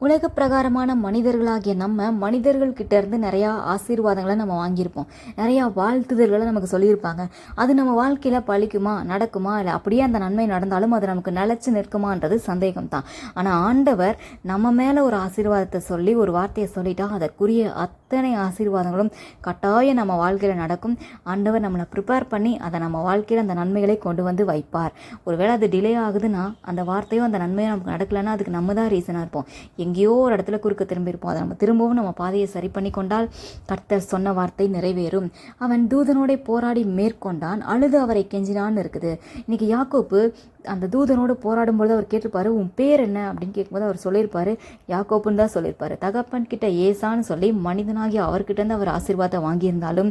உலக பிரகாரமான மனிதர்களாகிய நம்ம மனிதர்கள்கிட்ட இருந்து நிறையா ஆசீர்வாதங்களை நம்ம வாங்கியிருப்போம். நிறையா வாழ்த்துதல்களை நமக்கு சொல்லியிருப்பாங்க. அது நம்ம வாழ்க்கையில் பழிக்குமா, நடக்குமா, இல்லை அப்படியே அந்த நன்மை நடந்தாலும் அது நமக்கு நிலச்சி நிற்குமான்றது சந்தேகம் தான். ஆனால் ஆண்டவர் நம்ம மேலே ஒரு ஆசீர்வாதத்தை சொல்லி ஒரு வார்த்தையை சொல்லிட்டா அதற்குரிய அத்தனை ஆசீர்வாதங்களும் கட்டாயம் நம்ம வாழ்க்கையில் நடக்கும். ஆண்டவர் நம்மளை ப்ரிப்பேர் பண்ணி அதை நம்ம வாழ்க்கையில் அந்த நன்மைகளை கொண்டு வந்து வைப்பார். ஒருவேளை அது டிலே ஆகுதுன்னா அந்த வார்த்தையும் அந்த நன்மையும் நமக்கு நடக்கலைன்னா அதுக்கு நம்ம தான் ரீசனாக இருப்போம். எங்கேயோ ஒரு இடத்துல குறுக்க திரும்பியிருப்போம். அதை நம்ம திரும்பவும் நம்ம பாதையை சரி பண்ணி கொண்டால் கர்த்தர் சொன்ன வார்த்தை நிறைவேறும். அவன் தூதனோட போராடி மேற்கொண்டான், அழுது அவரை கெஞ்சினான்னு இருக்குது. இன்னைக்கு யாக்கோப்பு அந்த தூதனோடு போராடும்போது அவர் கேட்டிருப்பாரு, உன் பேர் என்ன அப்படின்னு கேட்கும்போது அவர் சொல்லியிருப்பாரு, யாக்கோப்புன்னு தான் சொல்லியிருப்பாரு. தகப்பன் கிட்ட ஏசான்னு சொல்லி மனிதனாகி அவர்கிட்ட இருந்து அவர் ஆசீர்வாதம் வாங்கியிருந்தாலும்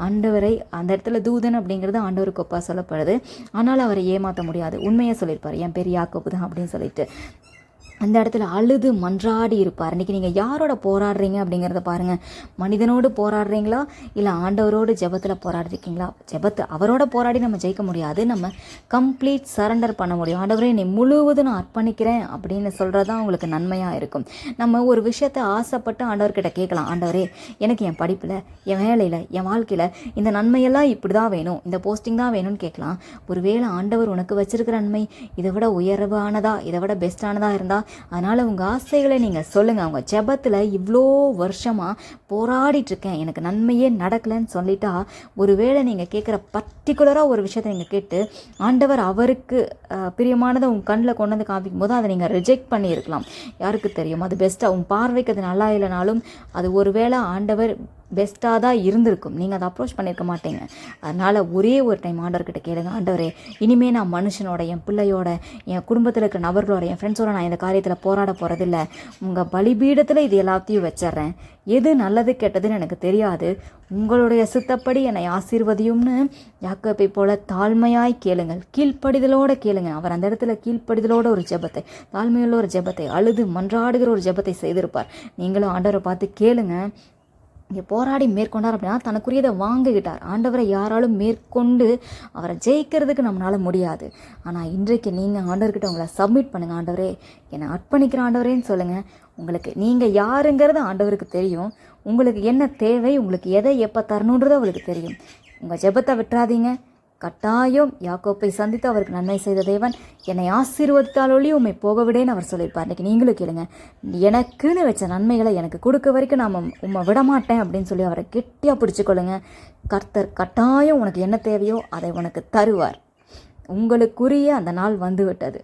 ஆண்டவரை அந்த இடத்துல தூதன் அப்படிங்கிறது ஆண்டவருக்கு ஒப்பா சொல்லப்படுது. ஆனால் அவரை ஏமாற்ற முடியாது. உண்மையை சொல்லியிருப்பாரு, என் பேர் யாக்கோப்பு தான் அப்படின்னு சொல்லிட்டு அந்த இடத்துல அழுது மன்றாடி இருப்பார். இன்றைக்கி நீங்கள் யாரோட போராடுறீங்க அப்படிங்கிறத பாருங்கள். மனிதனோடு போராடுறீங்களா, இல்லை ஆண்டவரோடு ஜெபத்தில் போராடுறீங்களா? அவரோட போராடி நம்ம ஜெயிக்க முடியாது. நம்ம கம்ப்ளீட் சரண்டர் பண்ண முடியும். ஆண்டவரே நீ முழுவதும் நான் அர்ப்பணிக்கிறேன் அப்படின்னு சொல்கிறது தான் உங்களுக்கு நன்மையாக இருக்கும். நம்ம ஒரு விஷயத்தை ஆசைப்பட்டு ஆண்டவர்கிட்ட கேட்கலாம், ஆண்டவரே எனக்கு என் படிப்பில், என் வேலையில், என் வாழ்க்கையில் இந்த நன்மையெல்லாம் இப்படி தான் வேணும், இந்த போஸ்டிங் தான் வேணும்னு கேட்கலாம். ஒருவேளை ஆண்டவர் உனக்கு வச்சிருக்கிற நன்மை இதை விட உயர்வானதா, இதை விட பெஸ்ட்டானதாக இருந்தால் அதனால் உங்கள் ஆசைகளை நீங்கள் சொல்லுங்கள். அவங்க ஜெபத்தில் இவ்வளோ வருஷமாக போராடிட்டுருக்கேன், எனக்கு நன்மையே நடக்கலைன்னு சொல்லிட்டா, ஒருவேளை நீங்கள் கேட்குற பர்டிகுலராக ஒரு விஷயத்தை நீங்கள் கேட்டு ஆண்டவர் அவருக்கு பிரியமானதை உங்கள் கண்ணில் கொண்டு வந்து காமிக்கும் போது அதை நீங்கள் ரிஜெக்ட் பண்ணியிருக்கலாம். யாருக்கு தெரியும், அது பெஸ்ட்டாக உங்கள் பார்வைக்கு அது நல்லா இல்லைனாலும் அது ஒருவேளை ஆண்டவர் பெஸ்ட்டாக தான் இருந்திருக்கும். நீங்கள் அதை அப்ரோச் பண்ணியிருக்க மாட்டீங்க. அதனால் ஒரே ஒரு டைம் ஆண்டவர்கிட்ட கேளுங்க, ஆண்டவரே இனிமேல் நான் மனுஷனோட, என் பிள்ளையோட, என் குடும்பத்தில் இருக்கிற நபர்களோட, என் ஃப்ரெண்ட்ஸோட நான் இந்த காரியத்தில் போராட போகிறதில்ல. உங்கள் பலிபீடத்தில் இது எல்லாத்தையும் வச்சிட்றேன். எது நல்லது கெட்டதுன்னு எனக்கு தெரியாது, உங்களுடைய சித்தப்படி என்னை ஆசீர்வதியும்னு யாக்கோப்பை போல தாழ்மையாய் கேளுங்கள், கீழ்ப்படிதலோடு கேளுங்க. அவர் அந்த இடத்துல கீழ்ப்படிதலோட ஒரு ஜெபத்தை, தாழ்மையுள்ள ஒரு ஜெபத்தை, அழுது மன்றாடுகிற ஒரு ஜெபத்தை செய்திருப்பார். நீங்களும் ஆண்டவரை பார்த்து கேளுங்க. இங்கே போராடி மேற்கொண்டார் அப்படின்னா தனக்குரியதை வாங்கிக்கிட்டார். ஆண்டவரை யாராலும் மேற்கொண்டு அவரை ஜெயிக்கிறதுக்கு நம்மளால் முடியாது. ஆனால் இன்றைக்கு நீங்கள் ஆண்டவர்கிட்ட உங்களை சப்மிட் பண்ணுங்கள். ஆண்டவரே என்னை அர்ப்பணிக்கிற ஆண்டவரேன்னு சொல்லுங்கள். உங்களுக்கு நீங்கள் யாருங்கிறது ஆண்டவருக்கு தெரியும். உங்களுக்கு என்ன தேவை, உங்களுக்கு எதை எப்போ தரணுன்றது அவருக்கு தெரியும். உங்கள் ஜெபத்தை விட்டுறாதீங்க. கட்டாயம் யாக்கோப்பை சந்தித்து அவருக்கு நன்மை செய்த தேவன் என்னை ஆசீர்வதித்தாலொழியும் உண்மை போக விடேன்னு அவர் சொல்லியிருப்பார். இன்றைக்கி நீங்களும் கேளுங்க, எனக்குன்னு வச்ச நன்மைகளை எனக்கு கொடுக்க வரைக்கும் நான் உண்மை விடமாட்டேன் அப்படின்னு சொல்லி அவரை கெட்டியாக பிடிச்சிக்கொள்ளுங்க. கர்த்தர் கட்டாயம் உனக்கு என்ன தேவையோ அதை உனக்கு தருவார். உங்களுக்குரிய அந்த நாள் வந்து விட்டது.